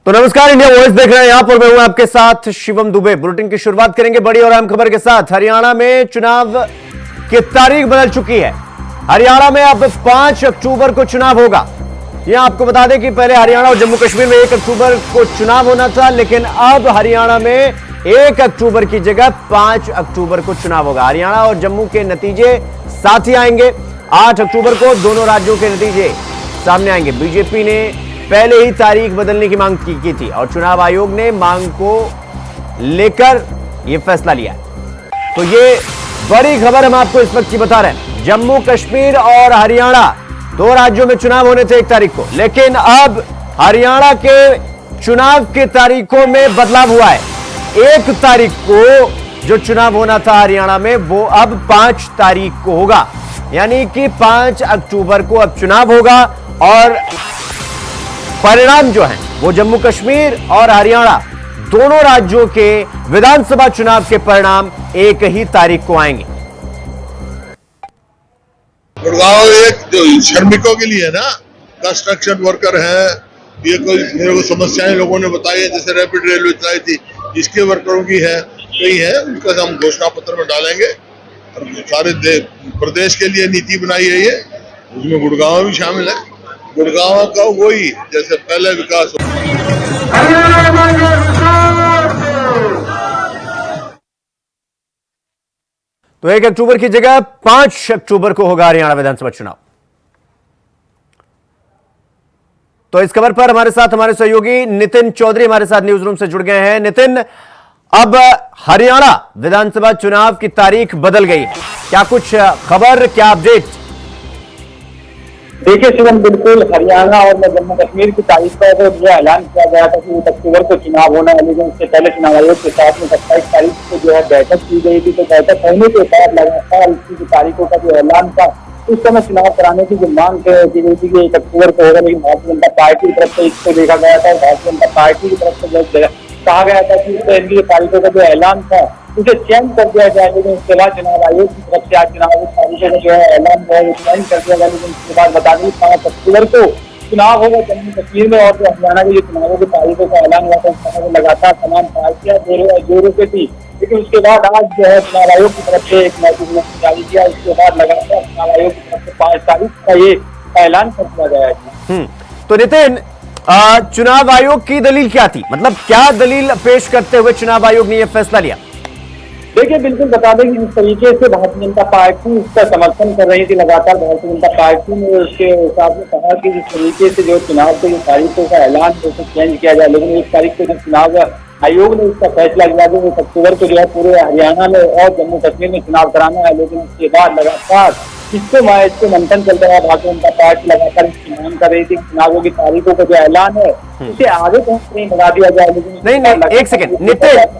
तो नमस्कार, India voice देख रहे हैं। यहां पर मैं हूं आपके साथ शिवम दुबे। बुलेटिन की शुरुआत करेंगे बड़ी और अहम खबर के साथ। हरियाणा में चुनाव की तारीख बदल चुकी है। हरियाणा में अब 5 अक्टूबर को चुनाव होगा। यह आपको बता दें कि पहले हरियाणा और जम्मू कश्मीर में 1 अक्टूबर को चुनाव होना था, लेकिन अब हरियाणा में 1 अक्टूबर की जगह 5 अक्टूबर को चुनाव होगा। हरियाणा और जम्मू के नतीजे साथ ही आएंगे। 8 अक्टूबर को दोनों राज्यों के नतीजे सामने आएंगे। बीजेपी ने पहले ही तारीख बदलने की मांग की थी और चुनाव आयोग ने मांग को लेकर यह फैसला लिया है। तो ये बड़ी खबर हम आपको इस वक्त की बता रहे हैं। जम्मू कश्मीर और हरियाणा 2 राज्यों में चुनाव होने थे 1 तारीख को, लेकिन अब हरियाणा के चुनाव के तारीखों में बदलाव हुआ है। 1 तारीख को जो चुनाव होना था हरियाणा में, वो अब 5 तारीख को होगा, यानी कि 5 अक्टूबर को अब चुनाव होगा। और परिणाम जो है वो जम्मू कश्मीर और हरियाणा दोनों राज्यों के विधानसभा चुनाव के परिणाम 1 ही तारीख को आएंगे। गुड़गांव एक जो श्रमिकों के लिए ना, कंस्ट्रक्शन वर्कर है, ये कोई मेरे को समस्याएं लोगों ने बताई है, जैसे रैपिड रेलवे चलाई थी, इसके वर्करों की है, कई है, उनका हम घोषणा पत्र में डालेंगे। और सारे प्रदेश के लिए नीति बनाई है ये, उसमें गुड़गांव भी शामिल है। गुड़गांव का वही जैसे पहले विकास हो। तो 1 अक्टूबर की जगह 5 अक्टूबर को होगा हरियाणा विधानसभा चुनाव। तो इस खबर पर हमारे साथ हमारे सहयोगी नितिन चौधरी हमारे साथ न्यूज रूम से जुड़ गए हैं। नितिन, अब हरियाणा विधानसभा चुनाव की तारीख बदल गई है, क्या कुछ खबर, क्या अपडेट? देखिए शिवम, बिल्कुल हरियाणा और जम्मू कश्मीर की तारीख पर यह ऐलान किया गया था कि 1 अक्टूबर को चुनाव होना है, लेकिन उससे पहले चुनाव आयोग के साथ में 27 तारीख को जो है बैठक की गई थी। तो बैठक होने के बाद लगातार इसकी तारीखों का जो ऐलान था, उस समय चुनाव कराने की जो मांग की गई थी कि 1 अक्टूबर को होगा, लेकिन भारतीय जनता पार्टी की तरफ से इसको देखा गया था। भारतीय जनता पार्टी की तरफ से कहा गया था कि इसके तारीखों का जो ऐलान था उसे चेंज कर दिया जाए, लेकिन उसके बाद चुनाव आयोग की तरफ से आज चुनाव तारीखों का जो है ऐलान हुआ है चेंज कर दिया गया। लेकिन उसके बाद बता दें 5 अक्टूबर को चुनाव होगा जम्मू कश्मीर में। और जो हरियाणा के जो चुनावों की तारीखों का ऐलान हुआ था, उस समय लगातार तमाम पार्टियां जोरों पे थी, लेकिन उसके बाद आज जो है चुनाव आयोग की तरफ से एक नोटिफिकेशन जारी किया। उसके बाद लगातार चुनाव आयोग की तरफ से 5 तारीख का ये ऐलान कर दिया गया है। तो नितिन, चुनाव आयोग की दलील क्या थी? मतलब क्या दलील पेश करते हुए चुनाव आयोग ने यह फैसला लिया? देखिए, बिल्कुल बता दें कि जिस तरीके से भारतीय जनता पार्टी उसका समर्थन कर रही थी, लगातार भारतीय जनता पार्टी ने उसके हिसाब से कहा कि जिस तरीके से जो चुनाव के तारीखों का ऐलान उसे चेंज किया जाए, लेकिन 1 तारीख को जो चुनाव आयोग ने इसका फैसला लिया कि 1 अक्टूबर को जो है पूरे हरियाणा में और जम्मू कश्मीर में चुनाव कराना है। लेकिन उसके बाद लगातार इसको मंथन चलता रहा। भारतीय जनता पार्टी लगातार इसकी मांग कर रही थी चुनावों की तारीखों का जो ऐलान है उसे आगे कहीं बढ़ा दिया जाए। लेकिन नहीं, 1 सेकंड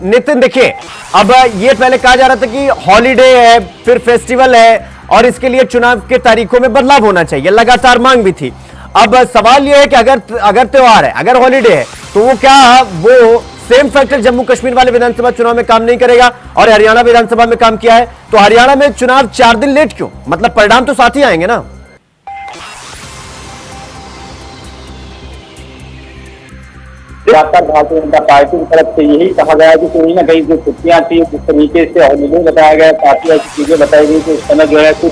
नितिन, देखिए, अब ये पहले कहा जा रहा था कि हॉलीडे है, फिर फेस्टिवल है और इसके लिए चुनाव के तारीखों में बदलाव होना चाहिए, लगातार मांग भी थी। अब सवाल यह है कि अगर त्योहार है, अगर हॉलीडे है, तो वो क्या वो सेम फैक्टर जम्मू कश्मीर वाले विधानसभा चुनाव में काम नहीं करेगा? और हरियाणा विधानसभा में काम किया है, तो हरियाणा में चुनाव 4 दिन लेट क्यों? मतलब परिणाम तो साथ ही आएंगे ना। लगातार भारतीय जनता पार्टी की तरफ से यही कहा गया कि कहीं ना कहीं जो छुट्टियां थी, जिस तरीके से हॉलीडे बताया गया, काफी ऐसी चीजें बताई गई कि उस समय जो है कुछ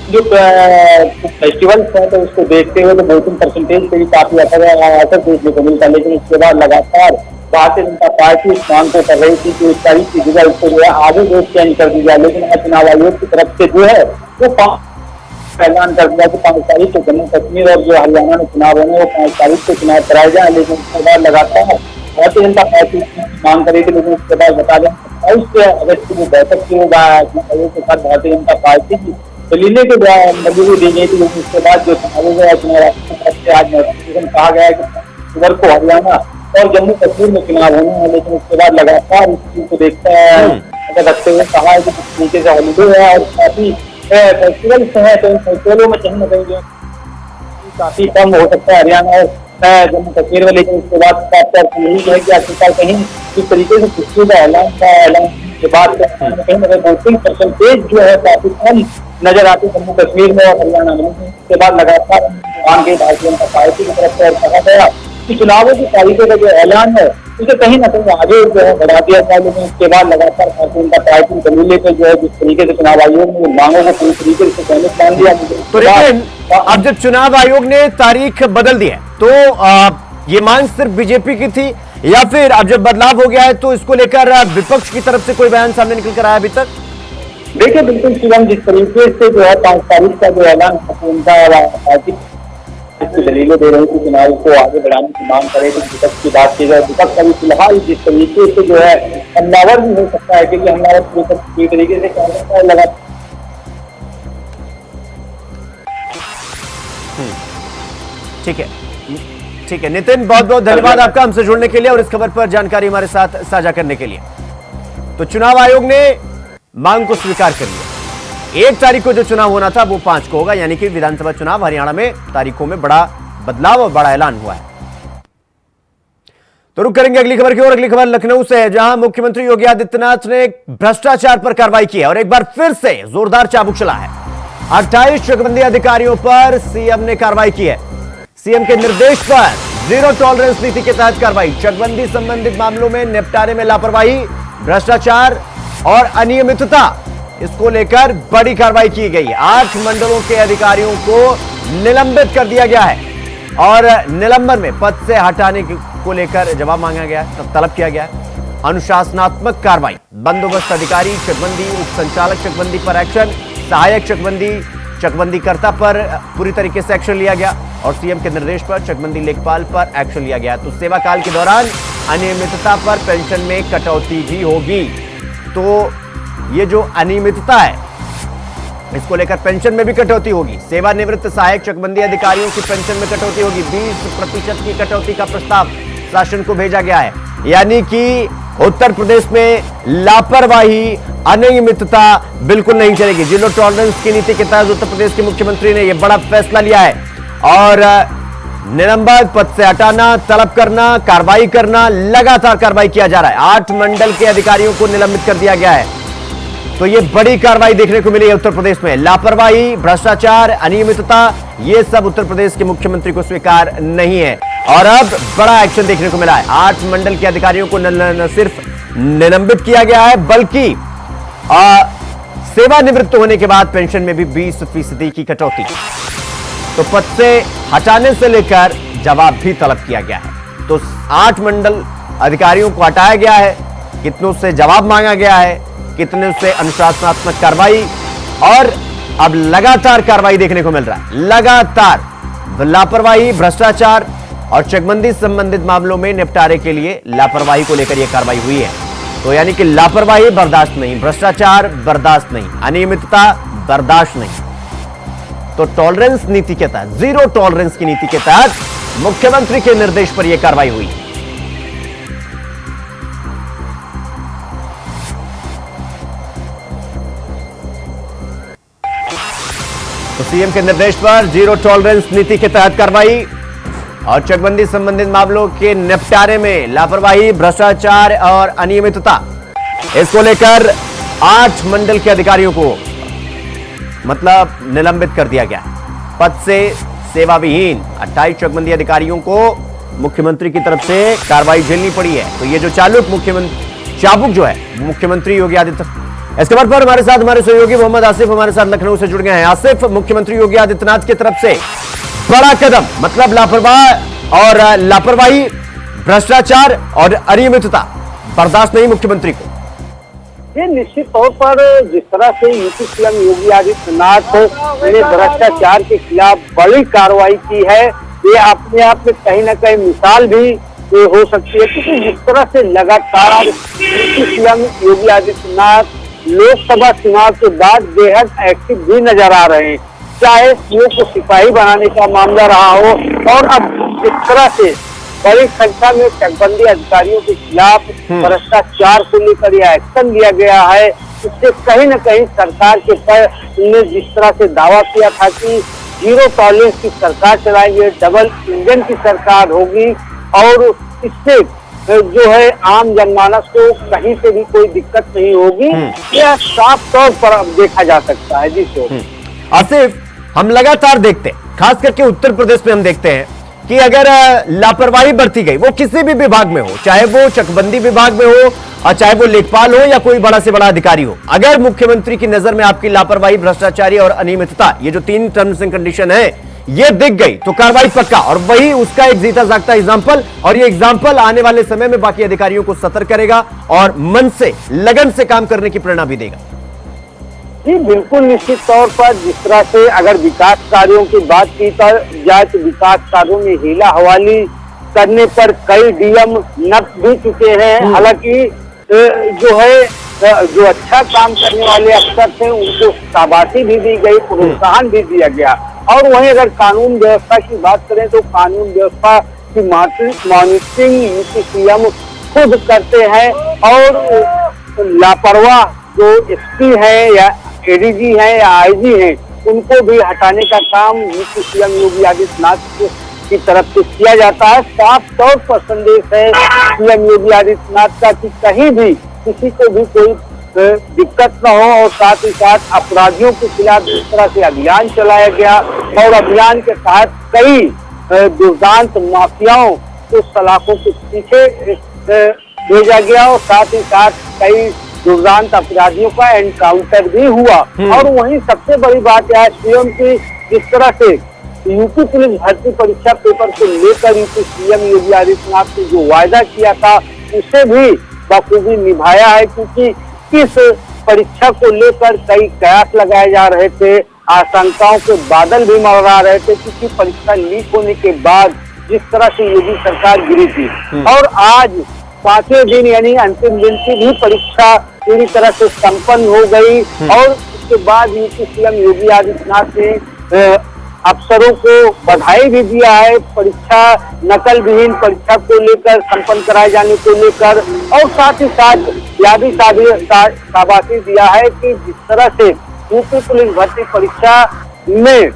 जो फेस्टिवल्स है तो उसको देखते हुए तो वोटिंग परसेंटेज पे भी काफी असर देखने को मिलता। लेकिन उसके बाद लगातार भारतीय जनता पार्टी इस मांग को कर रही थी कि 1 तारीख की जगह उसको जो है आगे डेट चेंज कर दी जाए। लेकिन आज चुनाव आयोग की तरफ से जो है वो ऐलान कर दिया कि 5 तारीख को जम्मू कश्मीर और जो हरियाणा में चुनाव होने वो 5 तारीख को चुनाव कराए जाए। लेकिन उसके बाद लगातार भारतीय जनता पार्टी मांग करी थी। लेकिन उसके बाद बता दें 28 अगस्त की बैठक की आयोग के साथ भारतीय जनता पार्टी की दलीलें के द्वारा मंजूरी दी गई थी। लेकिन उसके बाद जो चुनाव आज नोटिफिकेशन कहा गया है कि अक्टूबर को हरियाणा और जम्मू कश्मीर में चुनाव होने हैं। लेकिन उसके बाद लगातार इस चीज को देखते हैं रखते हुए कहा है कि जिस तरीके से हॉलीडे है और काफी फेस्टिवल्स है, तो इन फेस्टिवलों में कहीं ना कहीं जो काफी कम हो सकता है हरियाणा और जम्मू कश्मीर में। लेकिन उसके बाद यही है कि आखिरकार कहीं इस तरीके से छुट्टी का ऐलान के बाद कहीं ना कहीं वोटिंग परसेंटेज जो है काफी कम नजर आती जम्मू कश्मीर में और हरियाणा में। उसके बाद लगातार भारतीय जनता पार्टी की तरफ से कहा गया कि चुनावों की तारीखों का जो ऐलान है उसे कहीं ना कहीं आगे जो है बढ़ा दिया गया। लेकिन उसके बाद लगातार भारतीय जनता पार्टी दलीलें पे जो है जिस तरीके से चुनाव आयोग ने मांगों को पूरी तरीके से सहमत मान लिया। तो लेकिन अब जब चुनाव आयोग ने तारीख बदल दी है तो ये मांग सिर्फ बीजेपी की थी या फिर अब जब बदलाव हो गया है तो इसको लेकर विपक्ष की तरफ से कोई बयान सामने निकल कर आया अभी तक? देखिए बिल्कुल शिवम, जिस तरीके से जो है 5 तारीख का जो ऐलान पार्टी दलीलें दे रही थी चुनाव को आगे बढ़ाने की मांग करे तो विपक्ष की बात की जाए, विपक्ष अभी फिलहाल जिस तरीके से जो है हमलावर भी हो सकता है क्योंकि हमलावर पूरी तरीके से क्या सकता है लगा। ठीक है नितिन, बहुत बहुत धन्यवाद आपका हमसे जुड़ने के लिए और इस खबर पर जानकारी हमारे साथ साझा करने के लिए। तो चुनाव आयोग ने मांग को स्वीकार कर लिया। 1 तारीख को जो चुनाव होना था वो 5 को होगा, यानी कि विधानसभा चुनाव हरियाणा में तारीखों में बड़ा बदलाव और बड़ा ऐलान हुआ है। तो रुक करेंगे अगली खबर की ओर। अगली खबर लखनऊ से है, जहां मुख्यमंत्री योगी आदित्यनाथ ने भ्रष्टाचार पर कार्रवाई की है और एक बार फिर से जोरदार चाबुक चला है। 28 चकबंदी अधिकारियों पर सीएम ने कार्रवाई की है। सीएम के निर्देश पर जीरो टॉलरेंस नीति के तहत कार्रवाई। चकबंदी संबंधित मामलों में निपटारे में लापरवाही, भ्रष्टाचार और अनियमितता, इसको लेकर बड़ी कार्रवाई की गई। 8 मंडलों के अधिकारियों को निलंबित कर दिया गया है और निलंबन में पद से हटाने को लेकर जवाब मांगा गया है, तलब किया गया है। अनुशासनात्मक कार्रवाई, बंदोबस्त अधिकारी, चकबंदी उप संचालक चकबंदी पर एक्शन, सहायक चकबंदी कर्ता पर पूरी तरीके से एक्शन लिया गया और सीएम के निर्देश पर चकबंदी लेखपाल पर एक्शन लिया गया। तो सेवा काल के दौरान अनियमितता पर पेंशन में कटौती भी होगी। तो ये जो अनियमितता है इसको लेकर पेंशन में भी कटौती होगी। सेवानिवृत्त सहायक चकबंदी अधिकारियों की पेंशन में कटौती होगी। 20% की कटौती का प्रस्ताव शासन को भेजा गया है। यानी कि उत्तर प्रदेश में लापरवाही, अनियमितता बिल्कुल नहीं चलेगी। जीरो टॉलरेंस की नीति के तहत उत्तर प्रदेश के मुख्यमंत्री ने यह बड़ा फैसला लिया है और निलंबित पद से हटाना, तलब करना, कार्रवाई करना, लगातार कार्रवाई किया जा रहा है। 8 मंडल के अधिकारियों को निलंबित कर दिया गया है। तो ये बड़ी कार्रवाई देखने को मिली है उत्तर प्रदेश में। लापरवाही, भ्रष्टाचार, अनियमितता, ये सब उत्तर प्रदेश के मुख्यमंत्री को स्वीकार नहीं है और अब बड़ा एक्शन देखने को मिला है। 8 मंडल के अधिकारियों को न सिर्फ निलंबित किया गया है बल्कि सेवानिवृत्त होने के बाद पेंशन में भी 20% की कटौती। तो पद से हटाने से लेकर जवाब भी तलब किया गया है। तो 8 मंडल अधिकारियों को हटाया गया है, कितनों से जवाब मांगा गया है, कितने से अनुशासनात्मक कार्रवाई और अब लगातार कार्रवाई देखने को मिल रहा है। लगातार लापरवाही, भ्रष्टाचार और चकबंदी संबंधित मामलों में निपटारे के लिए लापरवाही को लेकर यह कार्रवाई हुई है। तो यानी कि लापरवाही बर्दाश्त नहीं, भ्रष्टाचार बर्दाश्त नहीं, अनियमितता बर्दाश्त नहीं। तो टॉलरेंस नीति के तहत, जीरो टॉलरेंस की नीति के तहत मुख्यमंत्री के निर्देश पर यह कार्रवाई हुई। तो सीएम के निर्देश पर जीरो टॉलरेंस नीति के तहत कार्रवाई और चकबंदी संबंधित मामलों के निपटारे में लापरवाही, भ्रष्टाचार और अनियमितता, इसको लेकर 8 मंडल के अधिकारियों को मतलब निलंबित कर दिया गया। पद से सेवा विहीन 28 चकबंदी अधिकारियों को मुख्यमंत्री की तरफ से कार्रवाई झेलनी पड़ी है। तो ये जो चाबुक जो है मुख्यमंत्री योगी आदित्यनाथ, इस खबर पर हमारे साथ हमारे सहयोगी मोहम्मद आसिफ हमारे साथ लखनऊ से जुड़ गए हैं। आसिफ, मुख्यमंत्री योगी आदित्यनाथ की तरफ से बड़ा कदम, मतलब लापरवाही, भ्रष्टाचार और अनियमितता बर्दाश्त नहीं मुख्यमंत्री को। ये निश्चित तौर पर जिस तरह से यूपी सीएम योगी आदित्यनाथ ने भ्रष्टाचार के खिलाफ बड़ी कार्रवाई की है, ये अपने आप में कहीं ना कहीं मिसाल भी हो सकती है। क्योंकि जिस तरह से लगातार यूपी सीएम योगी आदित्यनाथ लोकसभा चुनाव के बाद बेहद एक्टिव भी नजर आ रहे हैं, चाहे सीओ को सिपाही बनाने का मामला रहा हो और अब जिस तरह से बड़ी संख्या में चकबंदी अधिकारियों के खिलाफ भ्रष्टाचार को लेकर यह एक्शन लिया गया है। इससे कहीं न कहीं सरकार के पर ने जिस तरह से दावा किया था कि जीरो टॉलरेंस की सरकार चलाएंगे, डबल इंजन की सरकार होगी और इससे जो है आम जनमानस को कहीं से भी कोई दिक्कत नहीं होगी, यह साफ तौर पर अब देखा जा सकता है। जी सो आसिफ, हम लगातार देखते हैं, खास करके उत्तर प्रदेश में हम देखते हैं कि अगर लापरवाही बरती गई, वो किसी भी विभाग में हो, चाहे वो चकबंदी विभाग में हो और चाहे वो लेखपाल हो या कोई बड़ा से बड़ा अधिकारी हो, अगर मुख्यमंत्री की नजर में आपकी लापरवाही, भ्रष्टाचारी और अनियमितता, ये जो 3 टर्म्स एंड कंडीशन है, ये दिख गई तो कार्रवाई पक्का। और वही उसका एक जीता जागता एग्जाम्पल, और ये एग्जाम्पल आने वाले समय में बाकी अधिकारियों को सतर्क करेगा और मन से, लगन से काम करने की प्रेरणा भी देगा। जी बिल्कुल, निश्चित तौर पर जिस तरह से अगर विकास कार्यों की बात की जाए तो विकास कार्यों में हीला हवाली करने पर कई डीएम नक भी चुके हैं। हालांकि जो है जो अच्छा काम करने वाले अफसर थे उनको शाबाशी भी दी गई, प्रोत्साहन भी दिया गया। और वहीं अगर कानून व्यवस्था की बात करें तो कानून व्यवस्था की मॉनिटरिंग यूपी सीएम खुद करते हैं और लापरवाह जो एसपी है या एडीजी है या आईजी है उनको भी हटाने का काम यूपी सीएम योगी आदित्यनाथ की तरफ से किया जाता है। साफ तौर पर संदेश है सीएम योगी आदित्यनाथ का कि कहीं भी किसी को भी कोई दिक्कत न हो, और साथ ही साथ अपराधियों के खिलाफ जिस तरह से अभियान चलाया गया और अभियान के तहत कई दुर्दांत माफियाओं को सलाखों के पीछे भेजा गया और साथ ही साथ कई दुर्दांत अपराधियों का एनकाउंटर भी हुआ। और वहीं सबसे बड़ी बात यह सीएम की जिस तरह से यूपी पुलिस भर्ती परीक्षा पेपर को लेकर यूपी सीएम योगी आदित्यनाथ ने जो वायदा किया था उसे भी बखूबी निभाया है, क्योंकि इस परीक्षा को लेकर कई कयास लगाए जा रहे थे, आशंकाओं के बादल भी मंडरा रहे थे, क्योंकि परीक्षा लीक होने के बाद जिस तरह से योगी सरकार गिरी थी। और आज 5वें दिन यानी अंतिम दिन की भी परीक्षा पूरी तरह से संपन्न हो गई और उसके बाद यूपी सीएम योगी आदित्यनाथ ने अफसरों को बधाई भी दिया है परीक्षा नकल विहीन परीक्षा को लेकर, संपन्न कराए जाने को लेकर, और साथ ही साथ यह भी शाबाशी दिया है कि जिस तरह से यूपी पुलिस भर्ती परीक्षा में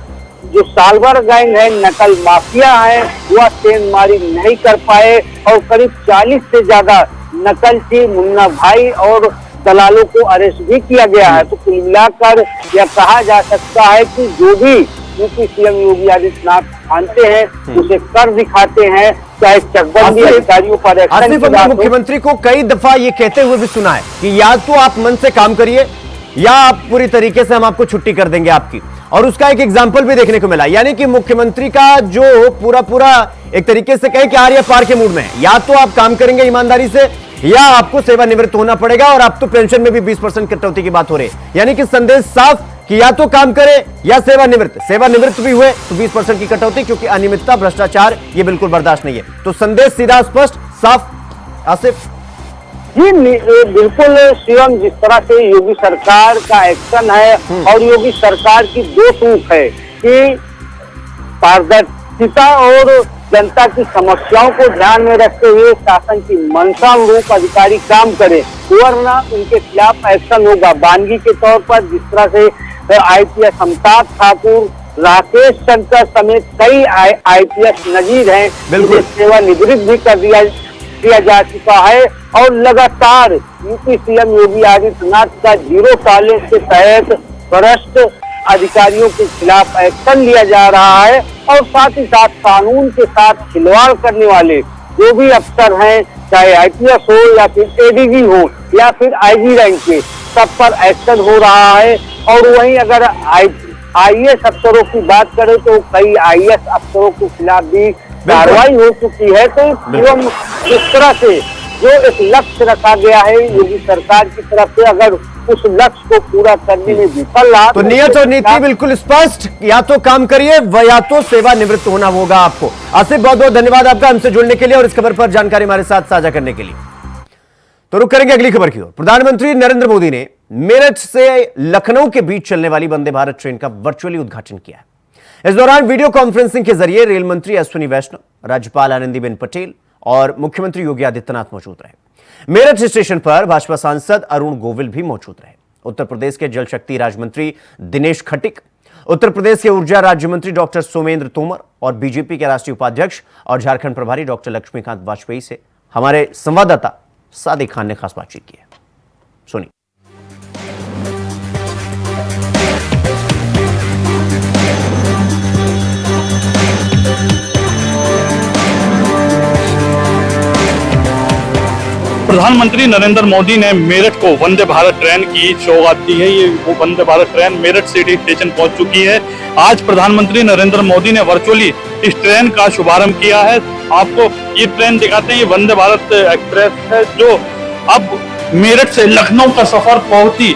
जो सालवर गैंग है, नकल माफिया है, वह सेंधमारी नहीं कर पाए और करीब 40 से ज्यादा नकलची मुन्ना भाई और दलालों को अरेस्ट भी किया गया है। तो कुल मिलाकर यह कहा जा सकता है कि जो भी यूपी सीएम योगी आदित्यनाथ मानते हैं उसे कर दिखाते हैं, चाहे चकबंदी अधिकारियों पर एक्शन की बात हो। मुख्यमंत्री को कई दफा ये कहते हुए भी सुना है कि या तो आप मन से काम करिए या आप पूरी तरीके से हम आपको छुट्टी कर देंगे आपकी, और उसका एक एग्जाम्पल भी देखने को मिला। यानी कि मुख्यमंत्री का जो पूरा एक तरीके से कहे कि आर्य पार के मूड में है, या तो आप काम करेंगे ईमानदारी से या आपको सेवानिवृत्त होना पड़ेगा, और आप तो पेंशन में भी 20% कटौती की बात हो रही है। यानी कि संदेश साफ कि या तो काम करे या सेवानिवृत्त भी हुए तो 20% की कटौती, क्योंकि अनियमितता, भ्रष्टाचार ये बिल्कुल बर्दाश्त नहीं है। तो संदेश सीधा, स्पष्ट, साफ। आसिफ जी बिल्कुल, सीएम जिस तरह से योगी सरकार का एक्शन है और योगी सरकार की 2 सूख है कि पारदर्शिता और जनता की समस्याओं को ध्यान में रखते हुए शासन की मंशा अनुरूप अधिकारी काम करे, वरना उनके खिलाफ एक्शन होगा। बानगी के तौर पर जिस तरह से आईपीएस अमिताभ ठाकुर, राकेश शंकर समेत कई आईपीएस नजीर हैं, जिन्हें सेवानिवृत्त भी कर दिया जा चुका है, और लगातार यूपी सीएम योगी आदित्यनाथ का 0 टॉलरेंस के तहत भ्रष्ट अधिकारियों के खिलाफ एक्शन लिया जा रहा है। और साथ ही साथ कानून के साथ खिलवाड़ करने वाले जो भी अफसर हैं, चाहे आईपीएस हो या फिर एडीजी हो या फिर आईजी रैंक के, सब पर एक्शन हो रहा है। और वहीं अगर आईएएस अफसरों की बात करें तो कई आईएएस अफसरों के खिलाफ भी कार्रवाई हो चुकी है। तो एवं इस तरह से जो एक लक्ष्य रखा गया है योगी सरकार की तरफ से, अगर उस लक्ष्य को पूरा करने में विफल रहा तो नियत और नीति बिल्कुल स्पष्ट, या तो काम करिए या तो सेवानिवृत्त होना होगा आपको। आसिफ, बहुत बहुत धन्यवाद आपका हमसे जुड़ने के लिए और इस खबर पर जानकारी हमारे साथ साझा करने के लिए। तो रुक करेंगे अगली खबर की ओर। प्रधानमंत्री नरेंद्र मोदी ने मेरठ से लखनऊ के बीच चलने वाली वंदे भारत ट्रेन का वर्चुअली उद्घाटन किया है। इस दौरान वीडियो कॉन्फ्रेंसिंग के जरिए रेल मंत्री अश्विनी वैष्णव, राज्यपाल आनंदीबेन पटेल और मुख्यमंत्री योगी आदित्यनाथ मौजूद रहे। मेरठ स्टेशन पर भाजपा सांसद अरुण गोविल भी मौजूद रहे। उत्तर प्रदेश के जल शक्ति राज्य मंत्री दिनेश खटिक, उत्तर प्रदेश के ऊर्जा राज्य मंत्री डॉक्टर सोमेंद्र तोमर और बीजेपी के राष्ट्रीय उपाध्यक्ष और झारखंड प्रभारी डॉक्टर लक्ष्मीकांत वाजपेयी से हमारे संवाददाता सादिक खान ने खास बातचीत की है। सुनिए। प्रधानमंत्री नरेंद्र मोदी ने मेरठ को वंदे भारत ट्रेन की सौगात दी है। ये वो Vande Bharat train Meerut city station पहुंच चुकी है। आज प्रधानमंत्री नरेंद्र मोदी ने वर्चुअली इस ट्रेन का शुभारंभ किया है। आपको ये ट्रेन दिखाते हैं, ये वंदे भारत एक्सप्रेस है जो अब मेरठ से लखनऊ का सफर बहुत ही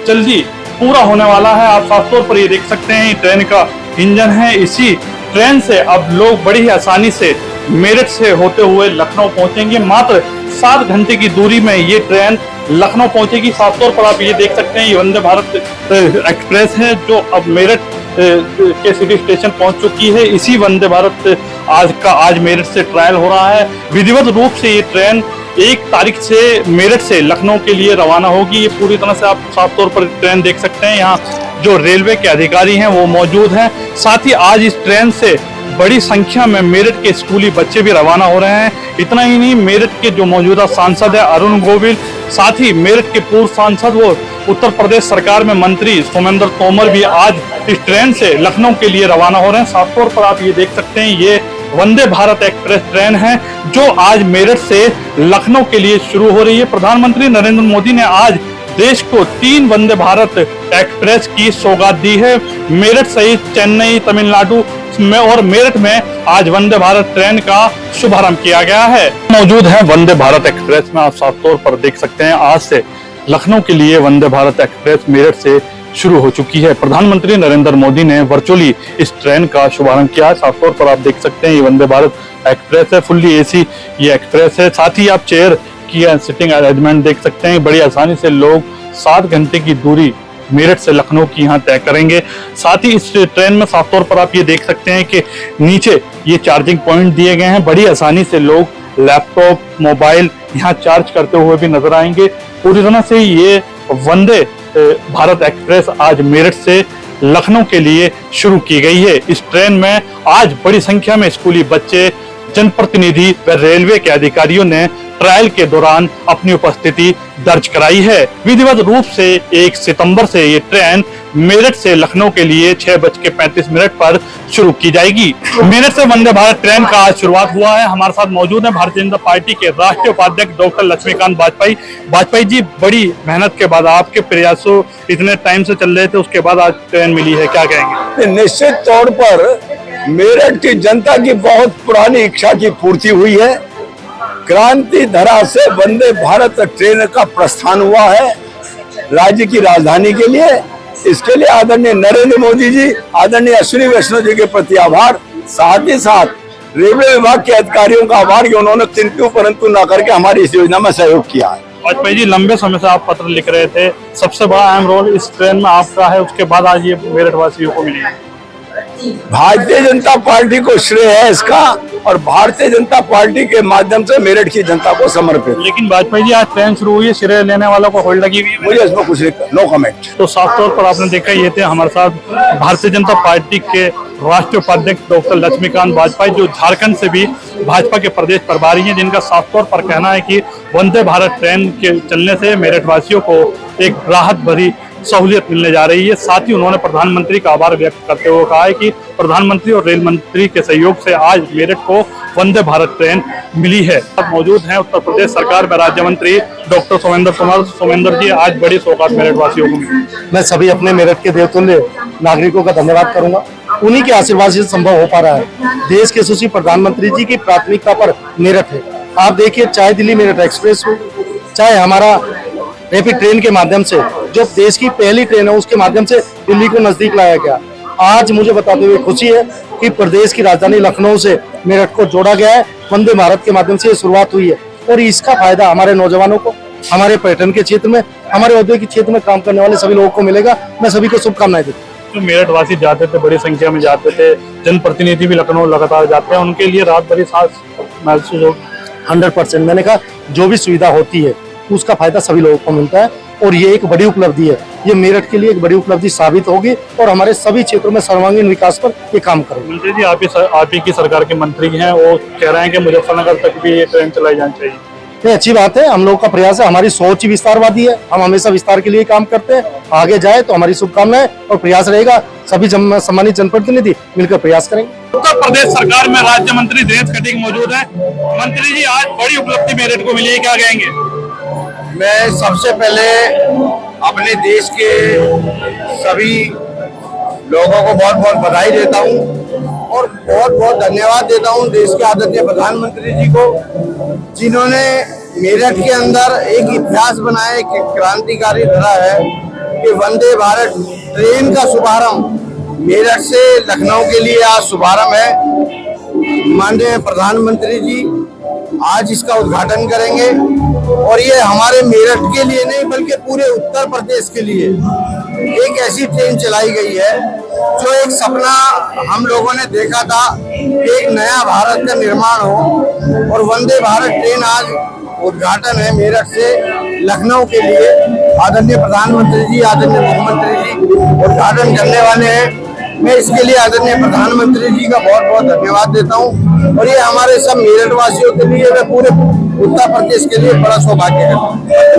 जल्दी पूरा होने वाला है। आप साफ तौर पर ये देख सकते हैं, ट्रेन का इंजन है। इसी ट्रेन से अब लोग बड़ी ही आसानी से मेरठ से होते हुए लखनऊ पहुंचेंगे। मात्र 7 घंटे की दूरी में ये ट्रेन लखनऊ पहुंचेगी। साफ तौर पर आप ये देख सकते हैं, ये वंदे भारत एक्सप्रेस है जो अब मेरठ के सिटी स्टेशन पहुंच चुकी है। इसी वंदे भारत आज मेरठ से ट्रायल हो रहा है। विधिवत रूप से ये ट्रेन 1 तारीख से मेरठ से लखनऊ के लिए रवाना होगी। ये पूरी तरह से आप साफ तौर पर ट्रेन देख सकते हैं। यहाँ जो रेलवे के अधिकारी हैं वो मौजूद हैं। साथ ही आज इस ट्रेन से बड़ी संख्या में मेरठ के स्कूली बच्चे भी रवाना हो रहे हैं। इतना ही नहीं, मेरठ के जो मौजूदा सांसद है अरुण गोविल, साथ ही मेरठ के पूर्व सांसद वो उत्तर प्रदेश सरकार में मंत्री सोमेंद्र तोमर भी आज इस ट्रेन से लखनऊ के लिए रवाना हो रहे हैं। साफ तौर पर आप ये देख सकते हैं, ये वंदे भारत एक्सप्रेस ट्रेन है जो आज मेरठ से लखनऊ के लिए शुरू हो रही है। प्रधानमंत्री नरेंद्र मोदी ने आज देश को 3 वंदे भारत एक्सप्रेस की सौगात दी है। मेरठ सहित चेन्नई, तमिलनाडु में और मेरठ में आज वंदे भारत ट्रेन का शुभारंभ किया गया है। मौजूद है वंदे भारत एक्सप्रेस में, आप साफ तौर पर देख सकते हैं, आज से लखनऊ के लिए वंदे भारत एक्सप्रेस मेरठ से शुरू हो चुकी है। प्रधानमंत्री नरेंद्र मोदी ने वर्चुअली इस ट्रेन का शुभारंभ किया है। साफ तौर पर आप देख सकते हैं, ये वंदे भारत एक्सप्रेस है, फुल्ली एसी ये एक्सप्रेस है। साथ ही आप चेयर की सिटिंग अरेंजमेंट देख सकते हैं। बड़ी आसानी से लोग 7 घंटे की दूरी मेरठ से लखनऊ की यहाँ तय करेंगे। साथ ही इस ट्रेन में साफ तौर पर आप ये देख सकते हैं कि नीचे ये चार्जिंग पॉइंट दिए गए हैं। बड़ी आसानी से लोग लैपटॉप, मोबाइल यहाँ चार्ज करते हुए भी नजर आएंगे। पूरी तरह से ये वंदे भारत एक्सप्रेस आज मेरठ से लखनऊ के लिए शुरू की गई है। इस ट्रेन में आज बड़ी संख्या में स्कूली बच्चे, जनप्रतिनिधि व रेलवे के अधिकारियों ने ट्रायल के दौरान अपनी उपस्थिति दर्ज कराई है। विधिवत रूप से 1 सितंबर से ये ट्रेन मेरठ से लखनऊ के लिए 6:35 पर शुरू की जाएगी। मेरठ से वंदे भारत ट्रेन का आज शुरुआत हुआ है। हमारे साथ मौजूद है भारतीय जनता पार्टी के राष्ट्रीय उपाध्यक्ष डॉक्टर लक्ष्मीकांत वाजपेयी। वाजपेयी जी, बड़ी मेहनत के बाद, आपके प्रयासों इतने टाइम से चल रहे थे, उसके बाद आज ट्रेन मिली है, क्या कहेंगे? निश्चित तौर पर मेरठ की जनता की बहुत पुरानी इच्छा की पूर्ति हुई है। क्रांति धरा से वंदे भारत ट्रेन का प्रस्थान हुआ है राज्य की राजधानी के लिए। इसके लिए आदरणीय नरेंद्र मोदी जी, आदरणीय अश्विनी वैष्णव जी के प्रति आभार, साथ ही साथ रेलवे विभाग के अधिकारियों का आभार कि उन्होंने किंतु परंतु न करके हमारी इस योजना में सहयोग किया है। वाजपेयी जी, लंबे समय से आप पत्र लिख रहे थे, सबसे बड़ा अहम रोल इस ट्रेन में आपका है, उसके बाद आज ये मेरठ वासियों को मिली है। भारतीय जनता पार्टी को श्रेय है इसका और भारतीय जनता पार्टी के माध्यम से मेरठ की जनता को समर्पित। लेकिन वाजपेयी जी, आज ट्रेन शुरू हुई है, श्रेय लेने वालों को होल्ड लगी हुई है। मुझे इसमें कुछ नो कमेंट। तो साफ तौर पर आपने देखा, ये थे हमारे साथ भारतीय जनता पार्टी के राष्ट्रीय उपाध्यक्ष डॉक्टर लक्ष्मीकांत वाजपेयी, जो झारखंड से भी भाजपा के प्रदेश प्रभारी हैं, जिनका साफ तौर पर कहना है कि वंदे भारत ट्रेन के चलने से मेरठ वासियों को एक राहत भरी सहूलियत मिलने जा रही है। साथ ही उन्होंने प्रधानमंत्री का आभार व्यक्त करते हुए कहा है कि प्रधानमंत्री और रेल मंत्री के सहयोग से आज मेरठ को वंदे भारत ट्रेन मिली है। मौजूद हैं उत्तर प्रदेश सरकार में राज्य मंत्री डॉक्टर सोमेंद्र तोमर। सोमेंद्र जी, आज बड़ी सौगात मेरठ वासियों को मिली। मैं सभी अपने मेरठ के देवतुल्य नागरिकों का धन्यवाद करूंगा। उन्हीं के आशीर्वाद से संभव हो पा रहा है। देश के यशस्वी प्रधानमंत्री जी की प्राथमिकता पर मेरठ है। आप देखिए, चाहे दिल्ली मेरठ एक्सप्रेस हो, चाहे हमारा रैपिड ट्रेन के माध्यम से जो देश की पहली ट्रेन है उसके माध्यम से दिल्ली को नजदीक लाया गया। आज मुझे बताते हुए खुशी है कि प्रदेश की राजधानी लखनऊ से मेरठ को जोड़ा गया है। वंदे भारत के माध्यम से ये शुरुआत हुई है और इसका फायदा हमारे नौजवानों को, हमारे पर्यटन के क्षेत्र में, हमारे औद्योगिक क्षेत्र में काम करने वाले सभी लोगों को मिलेगा। मैं सभी को शुभकामनाएं देता हूं। जो मेरठ वासी जाते थे, बड़ी संख्या में जाते थे, जनप्रतिनिधि भी लखनऊ लगातार जाते हैं, उनके लिए रात भरी सांस महसूस हो। 100% मैंने कहा, जो भी सुविधा होती है उसका फायदा सभी लोगों को मिलता है और ये एक बड़ी उपलब्धि है। ये मेरठ के लिए एक बड़ी उपलब्धि साबित होगी और हमारे सभी क्षेत्रों में सर्वांगीण विकास पर ये काम करेगी। मंत्री जी, आप ही की सरकार के मंत्री हैं, वो कह रहे हैं कि मुजफ्फरनगर तक भी ये ट्रेन चलाई जानी चाहिए। ये अच्छी बात है, हम लोगों का प्रयास है, हमारी सोच ही विस्तारवादी है, हम हमेशा विस्तार के लिए काम करते हैं। आगे जाए तो हमारी शुभकामनाएं और प्रयास रहेगा, सभी सम्मानित जनप्रतिनिधि मिलकर प्रयास करेंगे। उत्तर प्रदेश सरकार में राज्य मंत्री दिनेश कटिक मौजूद है। मंत्री जी, आज बड़ी उपलब्धि मेरठ को मिली है, क्या कहेंगे? मैं सबसे पहले अपने देश के सभी लोगों को बहुत बहुत बधाई देता हूं और बहुत बहुत धन्यवाद देता हूं देश के आदरणीय प्रधानमंत्री जी को, जिन्होंने मेरठ के अंदर एक इतिहास बनाया, एक क्रांतिकारी धरा है कि वंदे भारत ट्रेन का शुभारंभ मेरठ से लखनऊ के लिए आज शुभारंभ है। माननीय प्रधानमंत्री जी आज इसका उद्घाटन करेंगे और ये हमारे मेरठ के लिए नहीं बल्कि पूरे उत्तर प्रदेश के लिए एक ऐसी ट्रेन चलाई गई है जो एक सपना हम लोगों ने देखा था, एक नया भारत का निर्माण हो, और वंदे भारत ट्रेन आज उद्घाटन है मेरठ से लखनऊ के लिए। आदरणीय प्रधानमंत्री जी, आदरणीय मुख्यमंत्री जी उद्घाटन करने वाले हैं। मैं इसके लिए आदरणीय प्रधानमंत्री जी का बहुत बहुत धन्यवाद देता हूं और ये हमारे सब मेरठ वासियों के लिए, मैं पूरे उत्तर प्रदेश के लिए बड़ा सौभाग्य है।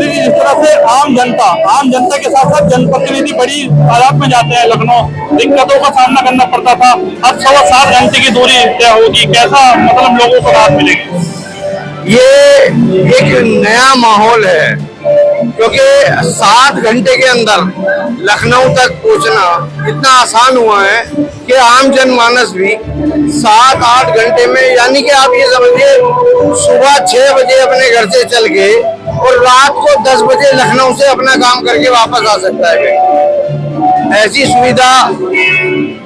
जिस तरह से आम जनता के साथ साथ जनप्रतिनिधि बड़ी तादाद में जाते हैं लखनऊ, दिक्कतों का सामना करना पड़ता था, अब 7.25 घंटे की दूरी तय होगी, कैसा मतलब लोगों को राहत मिलेगी? ये एक नया माहौल है क्योंकि 7 घंटे के अंदर लखनऊ तक पहुंचना इतना आसान हुआ है कि आम जनमानस भी 7-8 घंटे में, यानी कि आप ये समझिए सुबह 6 बजे अपने घर से चल के और रात को 10 बजे लखनऊ से अपना काम करके वापस आ सकता है। ऐसी सुविधा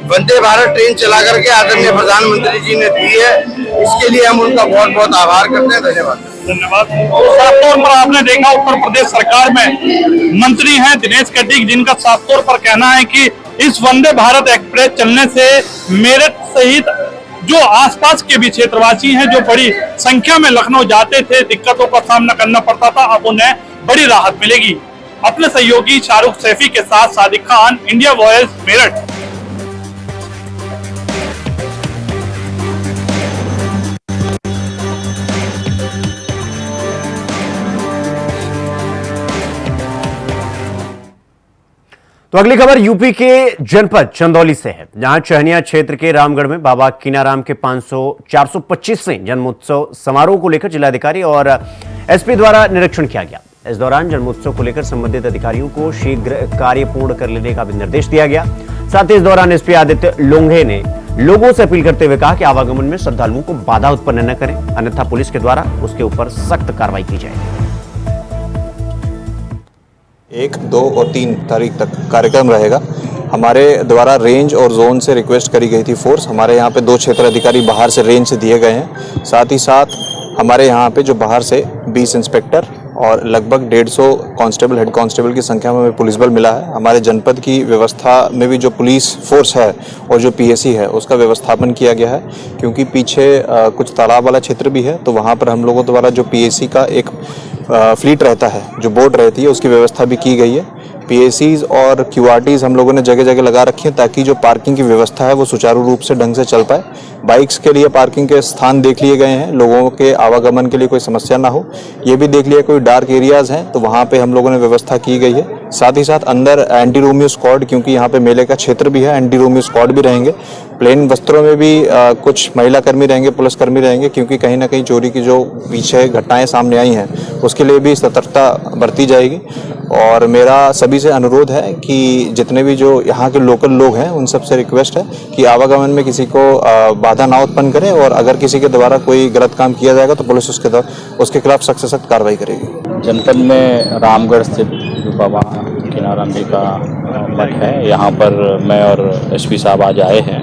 वंदे भारत ट्रेन चला करके आदरणीय प्रधानमंत्री जी ने दी है, इसके लिए हम उनका बहुत बहुत आभार करते हैं। धन्यवाद। साफ तौर पर आपने देखा उत्तर प्रदेश सरकार में मंत्री हैं दिनेश कटिक, जिनका साफ तौर पर कहना है कि इस वंदे भारत एक्सप्रेस चलने से मेरठ सहित जो आसपास के भी क्षेत्रवासी हैं, जो बड़ी संख्या में लखनऊ जाते थे, दिक्कतों का सामना करना पड़ता था, अब उन्हें बड़ी राहत मिलेगी। अपने सहयोगी शाहरुख सैफी के साथ सादिक खान, इंडिया वॉइस, मेरठ। तो अगली खबर यूपी के जनपद चंदौली से है, जहां चहनिया क्षेत्र के रामगढ़ में बाबा कीनाराम के 425वें जन्मोत्सव समारोह को लेकर जिलाधिकारी और एसपी द्वारा निरीक्षण किया गया। इस दौरान जन्मोत्सव को लेकर संबंधित अधिकारियों को शीघ्र कार्य पूर्ण कर लेने का भी निर्देश दिया गया। साथ ही इस दौरान एसपी आदित्य लोंघे ने लोगों से अपील करते हुए कहा कि आवागमन में श्रद्धालुओं को बाधा उत्पन्न न करें, अन्यथा पुलिस के द्वारा उसके ऊपर सख्त कार्रवाई की जाएगी। 1, 2 और 3 तारीख तक कार्यक्रम रहेगा। हमारे द्वारा रेंज और जोन से रिक्वेस्ट करी गई थी फोर्स। हमारे यहाँ पे 2 क्षेत्र अधिकारी बाहर से रेंज से दिए गए हैं। साथ ही साथ हमारे यहाँ पे जो बाहर से 20 इंस्पेक्टर और लगभग 150 कांस्टेबल, हेड कांस्टेबल की संख्या में पुलिस बल मिला है। हमारे जनपद की व्यवस्था में भी जो पुलिस फोर्स है और जो पीएसी है उसका व्यवस्थापन किया गया है, क्योंकि पीछे कुछ तालाब वाला क्षेत्र भी है, तो वहाँ पर हम लोगों द्वारा जो पीएसी का एक फ्लीट रहता है, जो बोट रहती है, उसकी व्यवस्था भी की गई है। पीएसीज और क्यूआरटीज हम लोगों ने जगह जगह लगा रखी है ताकि जो पार्किंग की व्यवस्था है वो सुचारू रूप से ढंग से चल पाए। बाइक्स के लिए पार्किंग के स्थान देख लिए गए हैं, लोगों के आवागमन के लिए कोई समस्या ना हो। ये भी देख लिया कोई डार्क एरियाज हैं तो वहाँ पे हम लोगों ने व्यवस्था की गई है। साथ ही साथ अंदर एंटी रोमियो स्क्वाड, क्योंकि यहाँ पे मेले का क्षेत्र भी है, एंटी रोमियो स्क्वाड भी रहेंगे। प्लेन वस्त्रों में भी कुछ महिला कर्मी रहेंगे, पुलिस कर्मी रहेंगे, क्योंकि कहीं ना कहीं चोरी की जो पीछे घटनाएं सामने आई हैं उसके लिए भी सतर्कता बरती जाएगी। और मेरा सभी से अनुरोध है कि जितने भी जो यहाँ के लोकल लोग हैं उन सबसे रिक्वेस्ट है कि आवागमन में किसी को बाधा ना उत्पन्न करें, और अगर किसी के द्वारा कोई गलत काम किया जाएगा तो पुलिस उसके खिलाफ सख्त से सख्त कार्रवाई करेगी। जनपद में रामगढ़ स्थित जो बाबा कीनाराम जी का मठ है, यहाँ पर मैं और एसपी साहब आज आए हैं।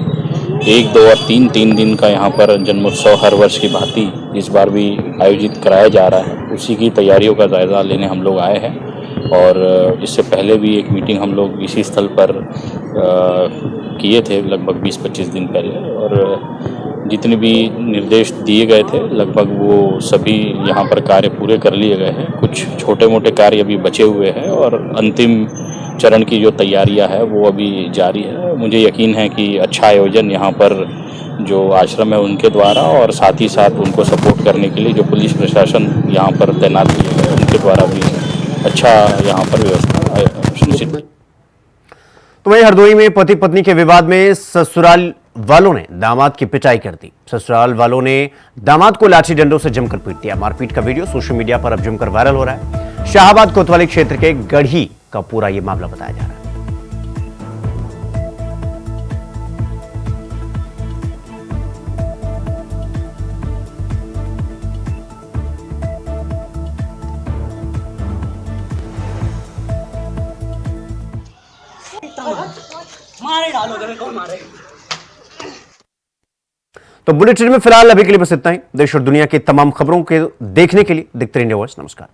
1, 2 और 3 दिन का यहाँ पर जन्मोत्सव हर वर्ष की भांति इस बार भी आयोजित कराया जा रहा है। उसी की तैयारियों का जायजा लेने हम लोग आए हैं, और इससे पहले भी एक मीटिंग हम लोग इसी स्थल पर किए थे लगभग 20-25 दिन पहले, और जितने भी निर्देश दिए गए थे लगभग वो सभी यहाँ पर कार्य पूरे कर लिए गए हैं। कुछ छोटे मोटे कार्य अभी बचे हुए हैं और अंतिम चरण की जो तैयारियां है वो अभी जारी है। मुझे यकीन है कि अच्छा आयोजन यहाँ पर जो आश्रम है उनके द्वारा, और साथ ही साथ उनको सपोर्ट करने के लिए जो पुलिस प्रशासन यहाँ पर तैनात किए गए उनके द्वारा भी अच्छा यहाँ पर व्यवस्था सुनिश्चित। तो वहीं हरदोई में पति पत्नी के विवाद में ससुराल वालों ने दामाद की पिटाई कर दी। ससुराल वालों ने दामाद को लाठी डंडों से जमकर पीट दिया। मारपीट का वीडियो सोशल मीडिया पर अब जमकर वायरल हो रहा है। शाहाबाद कोतवाली क्षेत्र के गढ़ी का पूरा यह मामला बताया जा रहा है। मारे डालो, कौन मारे। तो बुलेटिन में फिलहाल अभी के लिए बस इतना ही। देश और दुनिया की तमाम खबरों के देखने के लिए देखते रहिए न्यूज़। नमस्कार।